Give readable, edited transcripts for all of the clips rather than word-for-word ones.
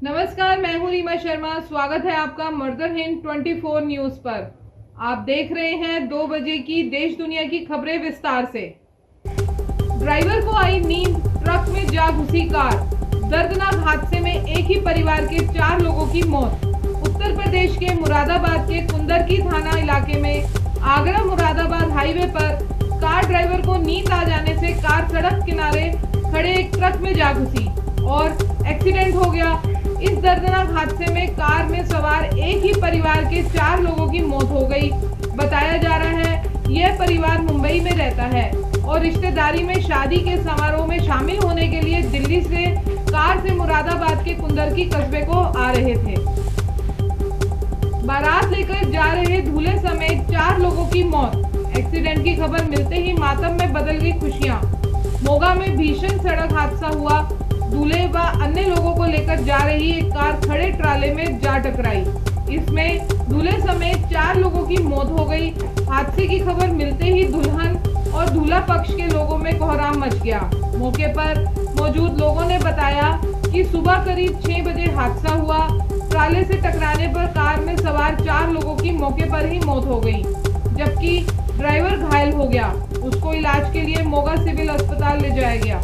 नमस्कार, मैं हूं रीमा शर्मा। स्वागत है आपका मर्दर हिंद 24 न्यूज पर। आप देख रहे हैं 2 बजे की देश दुनिया की खबरें विस्तार से। ड्राइवर को आई नींद, ट्रक में जा घुसी कार। दर्दनाक हादसे में एक ही परिवार के 4 लोगों की मौत। उत्तर प्रदेश के मुरादाबाद के कुंदरकी थाना इलाके में आगरा मुरादाबाद हाईवे पर कार ड्राइवर को नींद आ जाने से कार सड़क किनारे खड़े एक ट्रक में जा घुसी और एक्सीडेंट हो गया। इस दर्दनाक हादसे में कार में सवार एक ही परिवार के 4 लोगों की मौत हो गई। बताया जा रहा है यह परिवार मुंबई में रहता है और रिश्तेदारी में शादी के समारोह में शामिल होने के लिए दिल्ली से कार से मुरादाबाद के कुंदरकी कस्बे को आ रहे थे। बारात लेकर जा रहे दूल्हे समेत 4 लोगों की मौत। एक्सीडेंट की खबर मिलते ही मातम में बदल गई खुशियां। मोगा में भीषण सड़क हादसा हुआ। दूल्हे व अन्य लोगों को लेकर जा रही एक कार खड़े ट्राले में जा टकराई। इसमें दूल्हे समेत 4 लोगों की मौत हो गई। हादसे की खबर मिलते ही दुल्हन और दूल्हा पक्ष के लोगों में कोहराम मच गया। मौके पर मौजूद लोगों ने बताया कि सुबह करीब 6 बजे हादसा हुआ। ट्राले से टकराने पर कार में सवार 4 लोगों की मौके पर ही मौत हो गई, जबकि ड्राइवर घायल हो गया। उसको इलाज के लिए मोगा सिविल अस्पताल ले जाया गया।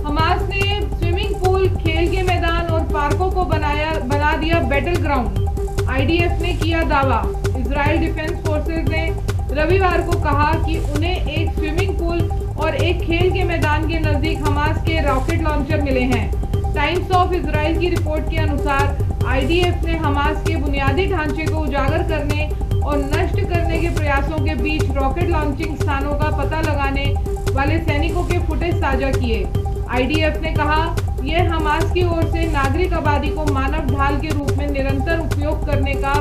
हमास ने स्विमिंग पूल, खेल के मैदान और पार्कों को बना दिया बैटल ग्राउंड। आईडीएफ ने किया दावा। इजराइल डिफेंस फोर्सेज ने रविवार को कहा कि उन्हें एक स्विमिंग पूल और एक खेल के मैदान के नजदीक हमास के रॉकेट लॉन्चर मिले हैं। टाइम्स ऑफ इजराइल की रिपोर्ट के अनुसार आईडीएफ ने हमास के बुनियादी ढांचे को उजागर करने और नष्ट करने के प्रयासों के बीच रॉकेट लॉन्चिंग स्थानों का पता लगाने वाले सैनिकों के फुटेज साझा किए। आईडीएफ ने कहा यह हमास की ओर से नागरिक आबादी को मानव ढाल के रूप में निरंतर उपयोग करने का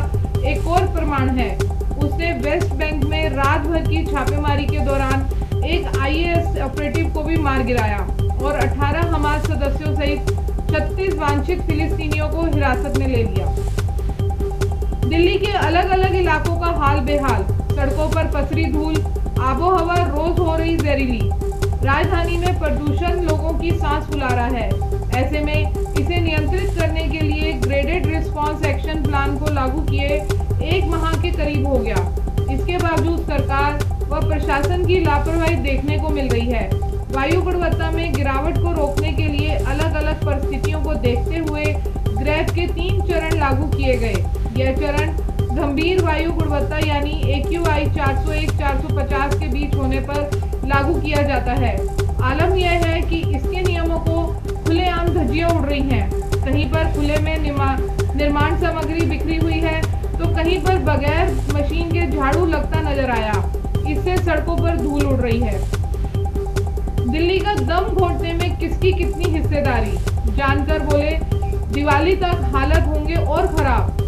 एक और प्रमाण है। उसने वेस्ट बैंक में रात भर की छापेमारी के दौरान एक आईएस ऑपरेटिव को भी मार गिराया और 18 हमास सदस्यों सहित 36 वांछित फिलिस्तीनियों को हिरासत में ले लिया। दिल्ली के अलग अलग इलाकों का हाल बेहाल। सड़कों पर पसरी धूल, आबोहवा रोज हो रही जहरीली। राजधानी में प्रदूषण लोगों की सांस फुला रहा है। ऐसे में इसे नियंत्रित करने के लिए ग्रेडेड रिस्पांस एक्शन प्लान को लागू किए 1 माह के करीब हो गया। इसके बावजूद सरकार व प्रशासन की लापरवाही देखने को मिल रही है। वायु गुणवत्ता में गिरावट को रोकने के लिए अलग अलग परिस्थितियों को देखते हुए ग्रेफ के 3 चरण लागू किए गए। यह चरण गंभीर वायु गुणवत्ता यानी AQI 401-450 के बीच होने पर लागू किया जाता है। आलम यह है कि इसके नियमों को खुलेआम धज्जियां उड़ रही हैं। कहीं पर खुले में निर्माण सामग्री बिखरी हुई है तो कहीं पर बगैर मशीन के झाड़ू लगता नजर आया। इससे सड़कों पर धूल उड़ रही है। दिल्ली का दम घोटने में किसकी कितनी हिस्सेदारी, जानकर बोले दिवाली तक हालत होंगे और खराब।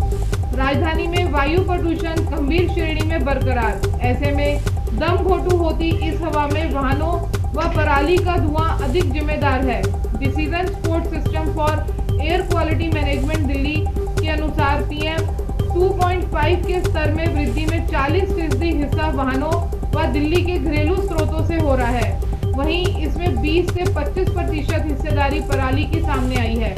राजधानी में वायु प्रदूषण गंभीर श्रेणी में बरकरार। ऐसे में दम घोटू होती इस हवा में वाहनों व पराली का धुआं अधिक जिम्मेदार है। Decision support system for air quality management Delhi के अनुसार PM 2.5 के स्तर में वृद्धि में 40% हिस्सा वाहनों व दिल्ली के घरेलू स्रोतों से हो रहा है। वहीं इसमें 20 से 25% हिस्सेदारी पराली की सामने आई है।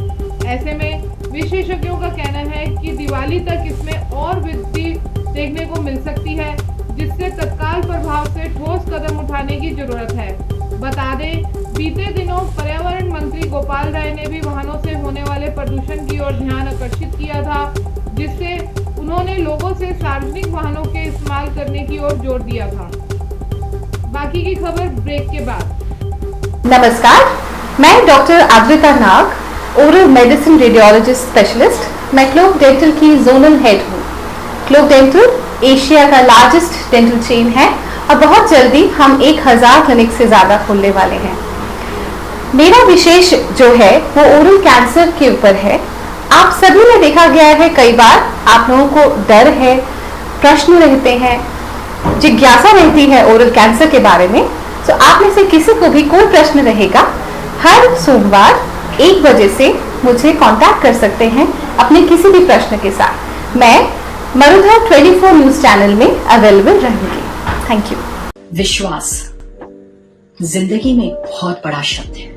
ऐसे में विशेषज्ञों का कहना है कि दिवाली तक इसमें और वृद्धि देखने को मिल सकती है, जिससे तत्काल प्रभाव से ठोस कदम उठाने की जरूरत है। बता दें, बीते दिनों पर्यावरण मंत्री गोपाल राय ने भी वाहनों से होने वाले प्रदूषण की ओर ध्यान आकर्षित किया था, जिससे उन्होंने लोगों से सार्वजनिक वाहनों के इस्तेमाल करने की ओर जोर दिया था। बाकी की खबर ब्रेक के बाद। नमस्कार, मैं डॉक्टर आद्रिता नाग, ओरल मेडिसिन रेडियोलॉजिस्ट स्पेशलिस्ट। मैं क्लोक डेंटल की जोनल हेड हूँ। क्लोक डेंटल एशिया का लार्जेस्ट डेंटल चेन है और बहुत जल्दी हम 1000 क्लिनिक से ज़्यादा खोलने वाले हैं। मेरा विशेष जो है वो ओरल कैंसर के ऊपर है। आप सभी में देखा गया है, कई बार आप लोगों को डर है, प्रश्न रहते हैं, जिज्ञासा रहती है ओरल कैंसर के बारे में। तो आप में से किसी को भी कोई प्रश्न रहेगा, हर सोमवार 1 बजे से मुझे कांटेक्ट कर सकते हैं अपने किसी भी प्रश्न के साथ। मैं मरुधर 24 न्यूज चैनल में अवेलेबल रहूंगी। Thank you. विश्वास जिंदगी में बहुत बड़ा शब्द है।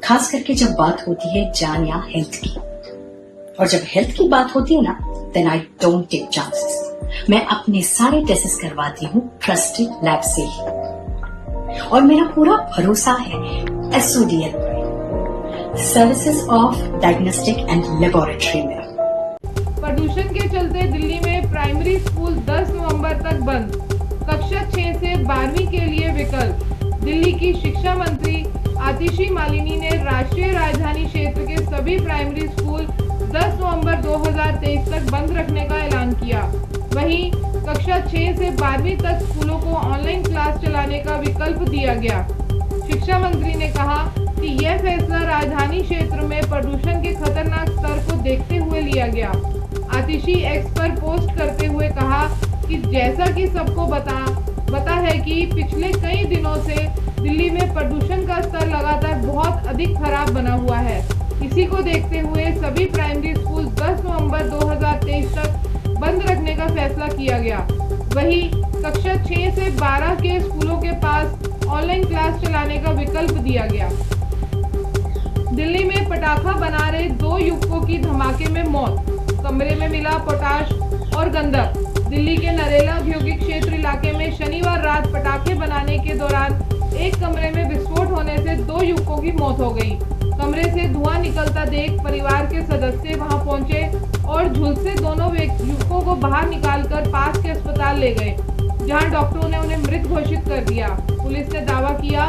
खास करके जब बात होती है जान या हेल्थ की। और जब हेल्थ की बात होती है ना, then I don't take chances. मैं अपने सारे टेस्ट करवाती हूँ ट्रस्टेड लैब से ही, और मेरा पूरा भरोसा है SODL पर, services of diagnostic and laboratory में। प्रदूषण के चलते दिल्ली में प्राइमरी स्कूल 10 नवंबर तक बंद, कक्षा 6 से 12वीं के लिए विकल्प। दिल्ली की शिक्षा मंत्री आतिशी मालिनी ने राष्ट्रीय राजधानी क्षेत्र के सभी प्राइमरी स्कूल 10 नवंबर 2023 तक बंद रखने का ऐलान किया। वहीं कक्षा 6 से 12वीं तक स्कूलों को ऑनलाइन क्लास चलाने का विकल्प दिया गया। शिक्षा मंत्री ने कहा कि यह फैसला राजधानी क्षेत्र में प्रदूषण के खतरनाक स्तर को देखते हुए लिया गया। आतिशी एक्स पर पोस्ट करते हुए कहा कि जैसा कि सबको पता है कि पिछले कई दिनों से दिल्ली में प्रदूषण का स्तर लगातार बहुत अधिक खराब बना हुआ है। इसी को देखते हुए सभी प्राइमरी स्कूल 10 नवंबर 2023 तक बंद रखने का फैसला किया गया। वहीं कक्षा 6 से 12 के स्कूलों के पास ऑनलाइन क्लास चलाने का विकल्प दिया गया। दिल्ली में पटाखा बना रहे 2 युवकों की धमाके में मौत, कमरे में मिला पोटाश और गंधक। दिल्ली के नरेला औद्योगिक क्षेत्र इलाके में शनिवार रात पटाखे बनाने के दौरान एक कमरे में विस्फोट होने से 2 युवकों की मौत हो गई। कमरे से धुआं निकलता देख परिवार के सदस्य वहां पहुंचे और झुलसे दोनों युवकों को बाहर निकालकर पास के अस्पताल ले गए, जहां डॉक्टरों ने उन्हें मृत घोषित कर दिया। पुलिस ने दावा किया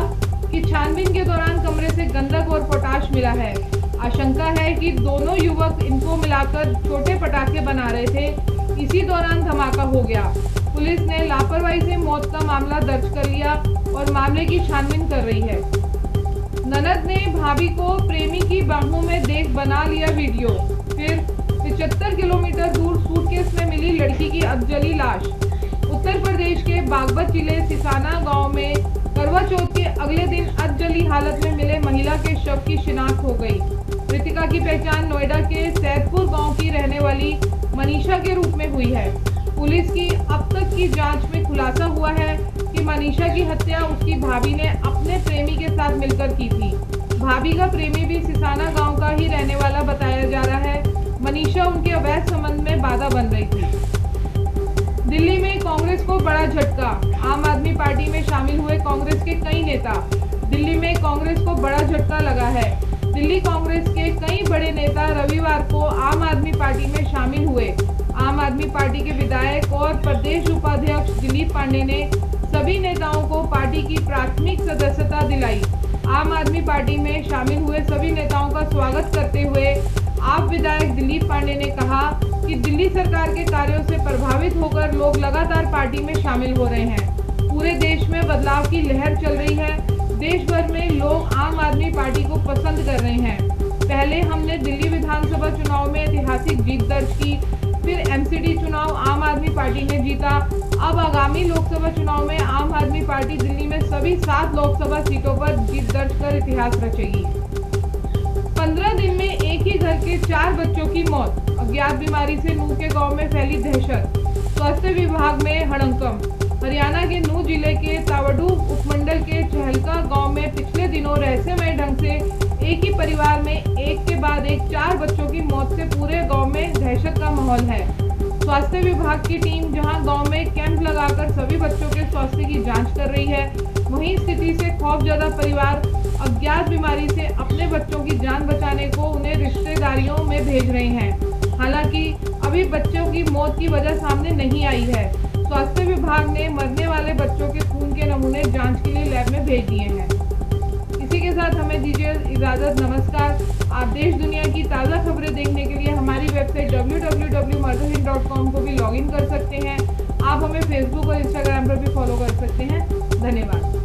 कि छानबीन के दौरान कमरे से गंधक और पोटाश मिला है। आशंका है कि दोनों युवक इनको मिलाकर छोटे पटाखे बना रहे थे, इसी दौरान धमाका हो गया। पुलिस ने लापरवाही से मौत का मामला दर्ज कर लिया और मामले की छानबीन कर रही है। ननद ने भाभी को प्रेमी की बाहों में देख बना लिया वीडियो, फिर 75 किलोमीटर दूर सूटकेस में मिली लड़की की अधजली लाश। उत्तर प्रदेश के बागपत जिले सिसाना गांव में करवा चौथ के अगले दिन अधजली हालत में मिले महिला के शव की शिनाख्त हो गई। मृतिका की पहचान नोएडा के सैदपुर गांव की रहने वाली मनीषा के रूप में हुई है। पुलिस की अब तक की जांच में खुलासा हुआ है कि मनीषा की हत्या उसकी भाभी ने अपने प्रेमी के साथ मिलकर की थी। भाभी का प्रेमी भी सिसाना गांव का ही रहने वाला बताया जा रहा है। मनीषा उनके अवैध संबंध में बाधा बन रही थी। दिल्ली में कांग्रेस को बड़ा झटका, आम आदमी पार्टी में शामिल हुए कांग्रेस के कई नेता। दिल्ली में कांग्रेस को बड़ा झटका लगा है। दिल्ली कांग्रेस के कई बड़े नेता रविवार को आम आदमी पार्टी में शामिल हुए। आम आदमी पार्टी के विधायक और प्रदेश उपाध्यक्ष दिलीप पांडे ने सभी नेताओं को पार्टी की प्राथमिक सदस्यता दिलाई। आम आदमी पार्टी में शामिल हुए सभी नेताओं का स्वागत करते हुए आप विधायक दिलीप पांडे ने कहा कि दिल्ली सरकार के कार्यों से प्रभावित होकर लोग लगातार पार्टी में शामिल हो रहे हैं। पूरे देश में बदलाव की लहर चल रही है। देश भर में लोग आम आदमी पार्टी को पसंद कर रहे हैं। पहले हमने दिल्ली विधानसभा चुनाव में ऐतिहासिक जीत दर्ज की, फिर MCD चुनाव आम आदमी पार्टी ने जीता। अब आगामी लोकसभा चुनाव में आम आदमी पार्टी दिल्ली में सभी 7 लोकसभा सीटों पर जीत दर्ज कर इतिहास रचेगी। 15 दिन में एक ही घर के 4 बच्चों की मौत, अज्ञात बीमारी से नूह के गांव में फैली दहशत। स्वास्थ्य विभाग में हड़कंप। हरियाणा के नूह जिले के तावड़ू उपमंडल के चहलका गांव में पिछले दिनों रहस्यमय ढंग से एक ही परिवार में एक के बाद एक 4 बच्चों की मौत से पूरे गांव में दहशत का माहौल है। स्वास्थ्य विभाग की टीम जहां गांव में कैंप लगाकर सभी बच्चों के स्वास्थ्य की जांच कर रही है, वहीं स्थिति से खौफजदा परिवार अज्ञात बीमारी से अपने बच्चों की जान बचाने को उन्हें रिश्तेदारियों में भेज रहे हैं। हालांकि अभी बच्चों की मौत की वजह सामने नहीं आई है। स्वास्थ्य विभाग ने मरने वाले बच्चों के खून के नमूने जांच के लिए लैब में भेज दिए हैं। इसी के साथ हमें दीजिए इजाजत। नमस्कार। आप देश दुनिया की ताज़ा खबरें देखने के लिए हमारी वेबसाइट www.murderhit.com को भी लॉगिन कर सकते हैं। आप हमें फेसबुक और इंस्टाग्राम पर भी फॉलो कर सकते हैं। धन्यवाद।